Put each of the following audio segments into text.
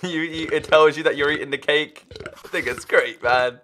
It tells you that you're eating the cake. I think it's great, man.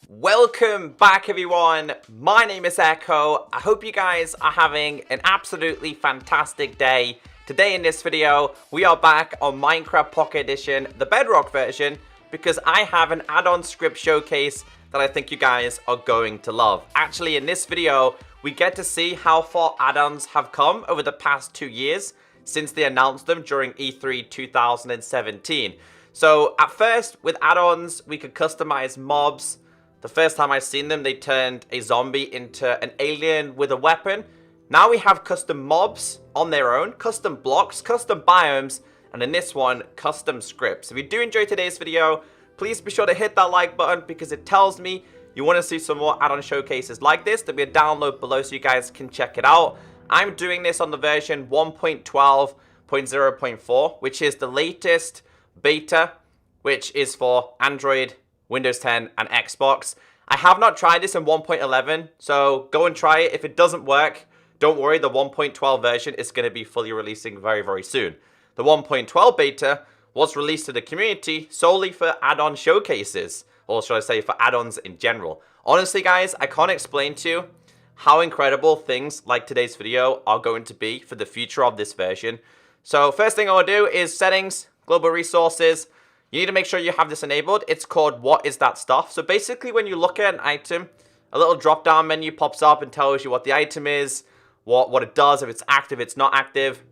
Welcome back, everyone. My name is Echo. I hope you guys are having an absolutely fantastic day. Today in this video, we are back on Minecraft Pocket Edition, the Bedrock version, because I have an add-on script showcase that I think you guys are going to love. Actually, in this video, we get to see how far add-ons have come over the past 2 years since they announced them during E3 2017. So at first, with add-ons, we could customize mobs. The first time I seen them, they turned a zombie into an alien with a weapon. Now we have custom mobs on their own, custom blocks, custom biomes, and in this one, custom scripts. If you do enjoy today's video, please be sure to hit that like button because it tells me you want to see some more add-on showcases like this. There'll be a download below so you guys can check it out. I'm doing this on the version 1.12.0.4, which is the latest beta, which is for Android, Windows 10, and Xbox. I have not tried this in 1.11, so go and try it. If it doesn't work, don't worry, the 1.12 version is going to be fully releasing very, very soon. The 1.12 beta was released to the community solely for add-on showcases, or should I say for add-ons in general. Honestly, guys, I can't explain to you how incredible things like today's video are going to be for the future of this version. So first thing I want to do is settings, global resources. You need to make sure you have this enabled. It's called what is that stuff. So basically when you look at an item, a little drop down menu pops up and tells you what the item is, what it does, if it's active, it's not active,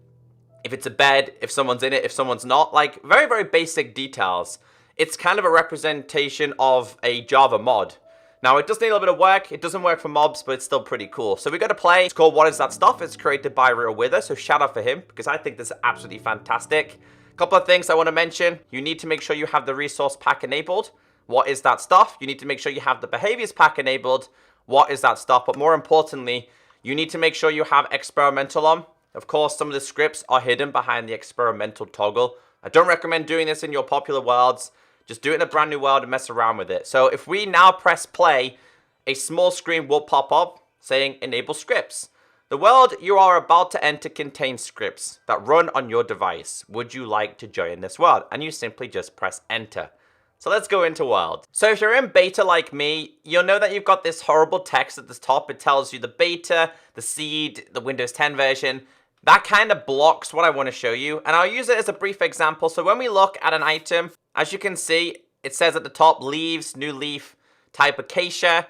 if it's a bed, if someone's in it, if someone's not. Like very, very basic details. It's kind of a representation of a Java mod. Now it does need a little bit of work. It doesn't work for mobs, but it's still pretty cool. So we got to play. It's called What Is That Stuff? It's created by Real Wither. So shout out for him because I think this is absolutely fantastic. Couple of things I want to mention. You need to make sure you have the resource pack enabled. What is that stuff? You need to make sure you have the behaviors pack enabled. What is that stuff? But more importantly, you need to make sure you have experimental on. Of course, some of the scripts are hidden behind the experimental toggle. I don't recommend doing this in your popular worlds. Just do it in a brand new world and mess around with it. So if we now press play, a small screen will pop up saying enable scripts. The world you are about to enter contains scripts that run on your device. Would you like to join this world? And you simply just press enter. So let's go into world. So if you're in beta like me, you'll know that you've got this horrible text at the top. It tells you the beta, the seed, the Windows 10 version. That kind of blocks what I want to show you. And I'll use it as a brief example. So when we look at an item, as you can see, it says at the top, leaves, new leaf, type acacia,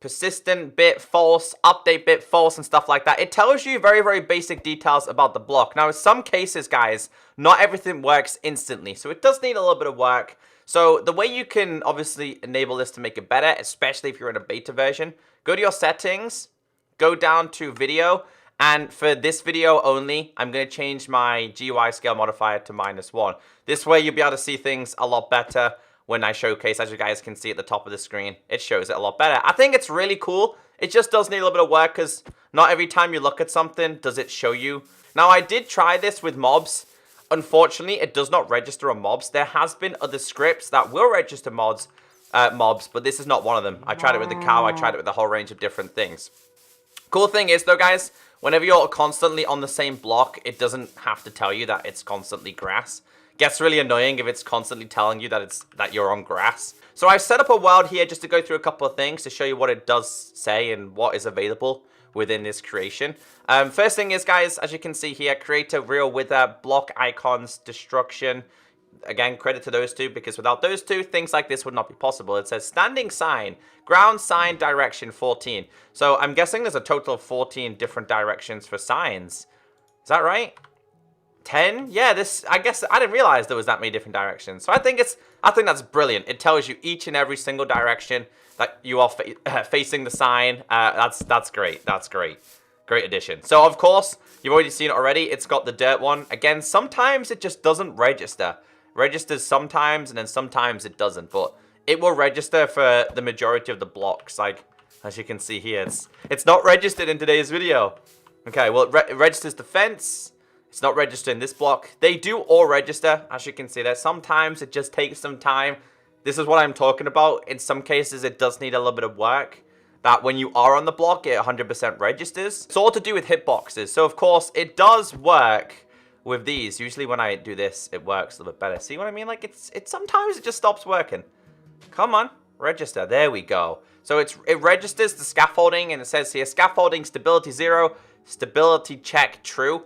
persistent bit false, update bit false, and stuff like that. It tells you very, very basic details about the block. Now, in some cases, guys, not everything works instantly. So it does need a little bit of work. So the way you can obviously enable this to make it better, especially if you're in a beta version, go to your settings, go down to video, and for this video only, I'm going to change my GUI scale modifier to -1. This way you'll be able to see things a lot better when I showcase. As you guys can see at the top of the screen, it shows it a lot better. I think it's really cool. It just does need a little bit of work because not every time you look at something does it show you. Now, I did try this with mobs. Unfortunately, it does not register on mobs. There has been other scripts that will register mobs, but this is not one of them. I tried it with the cow. I tried it with a whole range of different things. Cool thing is, though, guys, whenever you're constantly on the same block, it doesn't have to tell you that it's constantly grass. Gets really annoying if it's constantly telling you that you're on grass. So I've set up a world here just to go through a couple of things to show you what it does say and what is available within this creation. First thing is, guys, as you can see here, create a Real Wither, block icons, destruction. Again, credit to those two, because without those two, things like this would not be possible. It says standing sign, ground sign direction 14. So I'm guessing there's a total of 14 different directions for signs. Is that right? 10? Yeah, I guess I didn't realize there was that many different directions. So I think that's brilliant. It tells you each and every single direction that you are facing the sign. That's great. That's great. Great addition. So of course, you've already seen it already. It's got the dirt one. Again, sometimes it just doesn't register. Registers sometimes, and then sometimes it doesn't, but it will register for the majority of the blocks. Like, as you can see here, it's not registered in today's video. Okay, well, it registers the fence. It's not registered in this block. They do all register, as you can see there. Sometimes it just takes some time. This is what I'm talking about. In some cases, it does need a little bit of work. that when you are on the block, it 100% registers. It's all to do with hitboxes. So, of course, it does work with these. Usually when I do this, it works a little bit better. See what I mean? Like, it's sometimes it just stops working. Come on, register. There we go. So it registers the scaffolding, and it says here, scaffolding stability 0, stability check true.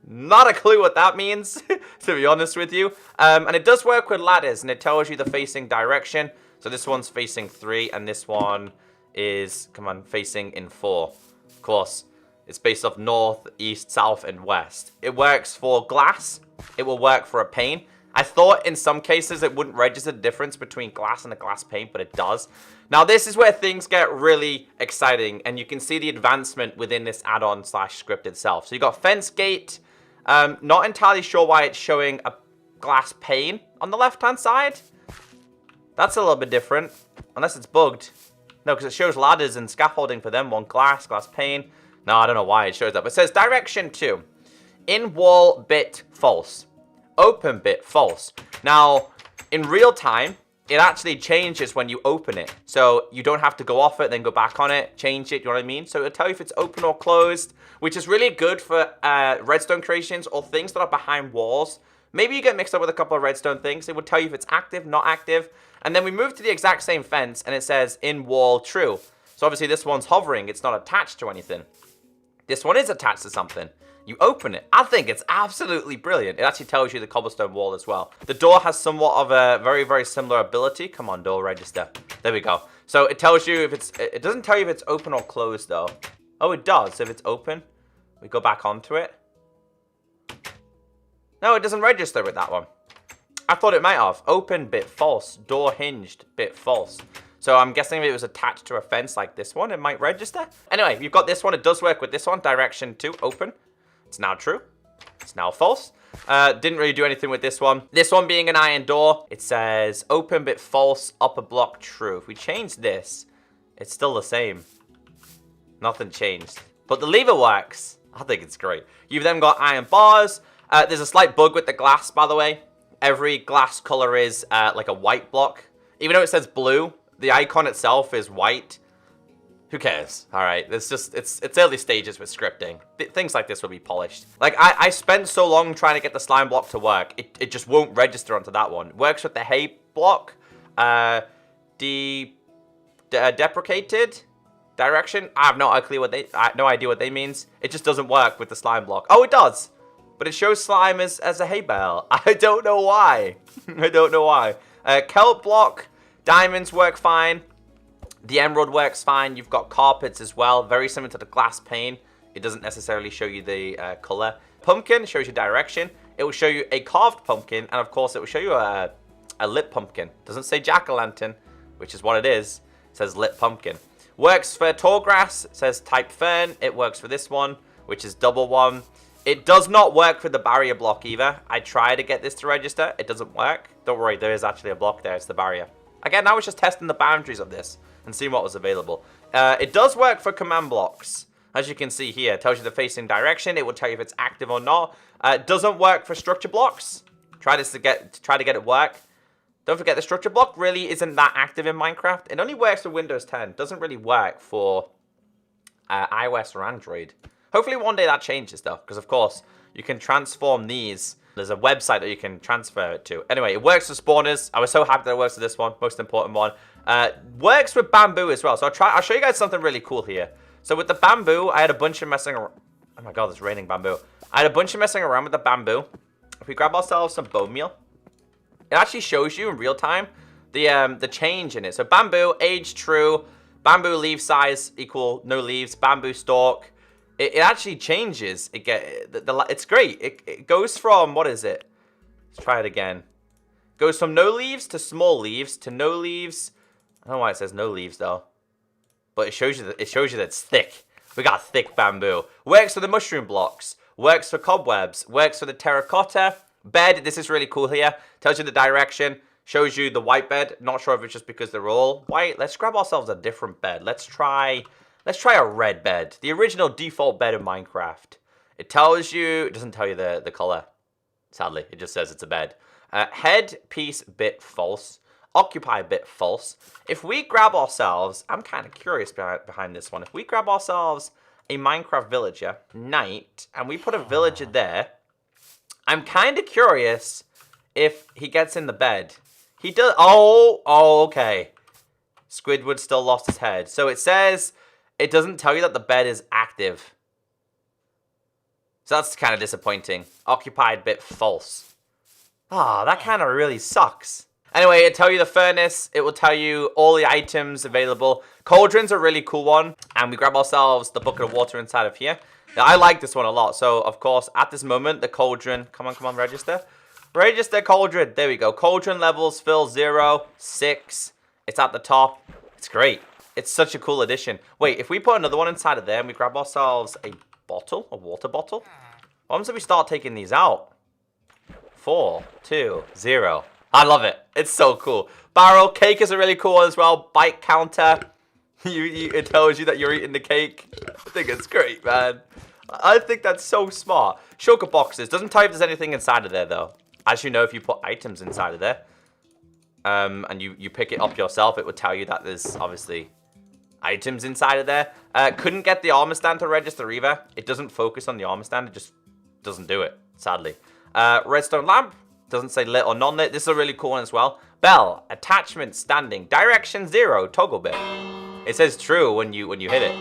Not a clue what that means, to be honest with you. And it does work with ladders, and it tells you the facing direction. So this one's facing 3, and this one is, come on, facing in 4. Of course, it's based off north, east, south, and west. It works for glass. It will work for a pane. I thought in some cases it wouldn't register the difference between glass and a glass pane, but it does. Now, this is where things get really exciting, and you can see the advancement within this add-on / script itself. So you got fence gate. Not entirely sure why it's showing a glass pane on the left-hand side. That's a little bit different, unless it's bugged. No, because it shows ladders and scaffolding for them. One glass pane. No, I don't know why it shows that. But it says direction 2. In wall bit false. Open bit false. Now, in real time, it actually changes when you open it. So you don't have to go off it, then go back on it, change it, you know what I mean? So it'll tell you if it's open or closed, which is really good for redstone creations or things that are behind walls. Maybe you get mixed up with a couple of redstone things. It will tell you if it's active, not active. And then we move to the exact same fence, and it says in wall true. So obviously this one's hovering. It's not attached to anything. This one is attached to something. You open it. I think it's absolutely brilliant. It actually tells you the cobblestone wall as well. The door has somewhat of a very, very similar ability. Come on, door, register. There we go. So it tells you if it's... It doesn't tell you if it's open or closed, though. Oh, it does. If it's open, we go back onto it. No, it doesn't register with that one. I thought it might have. Open, bit false. Door hinged, bit false. So I'm guessing if it was attached to a fence like this one, it might register. Anyway, you've got this one. It does work with this one. Direction 2, open. It's now true. It's now false. Didn't really do anything with this one. This one being an iron door, it says open bit false, upper block true. If we change this, it's still the same. Nothing changed. But the lever works. I think it's great. You've then got iron bars. There's a slight bug with the glass, by the way. Every glass color is like a white block. Even though it says blue, the icon itself is white. Who cares? All right, it's early stages with scripting. Things like this will be polished. Like, I spent so long trying to get the slime block to work. It just won't register onto that one. It works with the hay block. Deprecated direction. I have no idea what they means. It just doesn't work with the slime block. Oh, it does. But it shows slime as a hay bale. I don't know why. I don't know why. Kelp block. Diamonds work fine. The emerald works fine. You've got carpets as well. Very similar to the glass pane. It doesn't necessarily show you the color. Pumpkin shows you direction. It will show you a carved pumpkin. And of course, it will show you a lit pumpkin. Doesn't say jack-o'-lantern, which is what it is. It says lit pumpkin. Works for tall grass. It says type fern. It works for this one, which is double one. It does not work for the barrier block either. I try to get this to register. It doesn't work. Don't worry, there is actually a block there. It's the barrier. Again, I was just testing the boundaries of this and seeing what was available. It does work for command blocks. As you can see here, it tells you the facing direction. It will tell you if it's active or not. It doesn't work for structure blocks. Try to get it work. Don't forget, the structure block really isn't that active in Minecraft. It only works for Windows 10. It doesn't really work for iOS or Android. Hopefully one day that changes though, because of course you can transform these. There's a website that you can transfer it to. Anyway, it works for spawners. I was so happy that it works for this one, most important one. Works with bamboo as well. So I'll show you guys something really cool here. So with the bamboo, I had a bunch of messing around. Oh my god, it's raining bamboo. I had a bunch of messing around with the bamboo. If we grab ourselves some bone meal, it actually shows you in real time the change in it. So bamboo, age true, bamboo leaf size equal no leaves, bamboo stalk. It actually changes. It's great. It goes from, what is it? Let's try it again. Goes from no leaves to small leaves to no leaves. I don't know why it says no leaves though. But it shows you that it's thick. We got thick bamboo. Works for the mushroom blocks. Works for cobwebs. Works for the terracotta. Bed, this is really cool here. Tells you the direction. Shows you the white bed. Not sure if it's just because they're all white. Let's grab ourselves a different bed. Let's try a red bed. The original default bed in Minecraft. It tells you, it doesn't tell you the color. Sadly, it just says it's a bed. Head piece bit false. Occupy a bit false. If we grab ourselves, I'm kind of curious behind this one. If we grab ourselves a Minecraft villager, night, and we put a villager there, I'm kind of curious if he gets in the bed. He does. Oh, okay. Squidward still lost his head. So it says it doesn't tell you that the bed is active. So that's kind of disappointing. Occupied bit false. Ah, that kind of really sucks. Anyway, it'll tell you the furnace. It will tell you all the items available. Cauldron's a really cool one. And we grab ourselves the bucket of water inside of here. Now, I like this one a lot. So, of course, at this moment, the cauldron... Come on, register. Register cauldron. There we go. Cauldron levels fill 0, 6. It's at the top. It's great. It's such a cool addition. Wait, if we put another one inside of there and we grab ourselves a bottle, a water bottle. What happens if we start taking these out? 4, 2, 0. I love it. It's so cool. Barrel cake is a really cool one as well. Bite counter. It tells you that you're eating the cake. I think it's great, man. I think that's so smart. Shulker boxes. Doesn't tell you if there's anything inside of there, though. As you know, if you put items inside of there, and you pick it up yourself, it would tell you that there's obviously items inside of there. Couldn't get the armor stand to register either. It doesn't focus on the armor stand. It just doesn't do it, sadly. Redstone lamp. Doesn't say lit or non-lit. This is a really cool one as well. Bell. Attachment standing. Direction 0. Toggle bit. It says true when you hit it.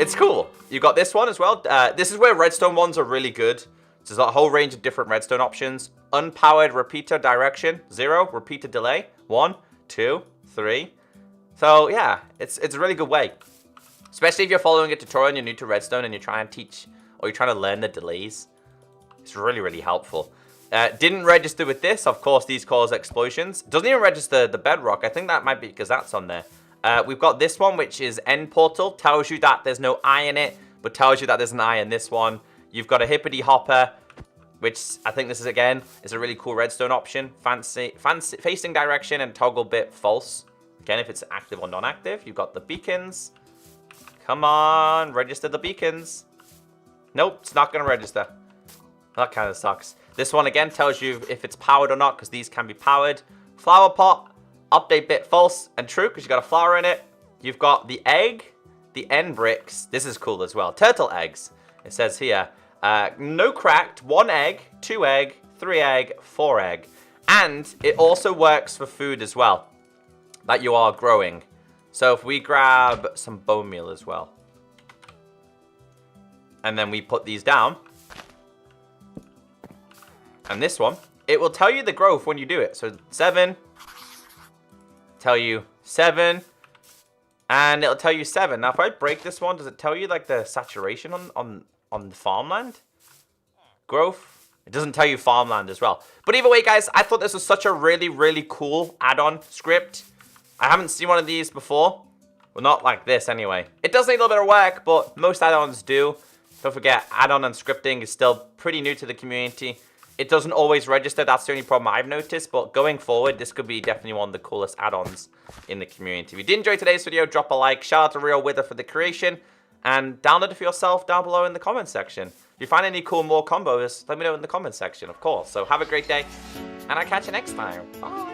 It's cool. You got this one as well. This is where redstone ones are really good. There's a whole range of different redstone options. Unpowered repeater direction 0. Repeater delay 1, 2, 3. So yeah, it's a really good way. Especially if you're following a tutorial and you're new to redstone and you're trying to teach or you're trying to learn the delays. It's really, really helpful. Didn't register with this. Of course, these cause explosions. Doesn't even register the bedrock. I think that might be because that's on there. We've got this one, which is end portal. Tells you that there's no eye in it, but tells you that there's an eye in this one. You've got a hippity hopper, which I think this is, again, is a really cool redstone option. Fancy facing direction and toggle bit false. Again, if it's active or non-active. You've got the beacons. Come on, register the beacons. Nope, it's not going to register. That kind of sucks. This one, again, tells you if it's powered or not, because these can be powered. Flower pot, update bit false and true, because you've got a flower in it. You've got the egg, the end bricks. This is cool as well. Turtle eggs. It says here, no cracked, 1 egg, 2 egg, 3 egg, 4 egg. And it also works for food as well, that you are growing. So if we grab some bone meal as well, and then we put these down, and this one, it will tell you the growth when you do it. So 7, tell you 7, and it'll tell you 7. Now, if I break this one, does it tell you like the saturation on the farmland? Growth. It doesn't tell you farmland as well. But either way, guys, I thought this was such a really, really cool add-on script. I haven't seen one of these before. Well, not like this anyway. It does need a little bit of work, but most add-ons do. Don't forget, add-on and scripting is still pretty new to the community. It doesn't always register. That's the only problem I've noticed. But going forward, this could be definitely one of the coolest add-ons in the community. If you did enjoy today's video, drop a like. Shout out to Real Wither for the creation. And download it for yourself down below in the comment section. If you find any cool more combos, let me know in the comment section, of course. So have a great day. And I'll catch you next time. Bye.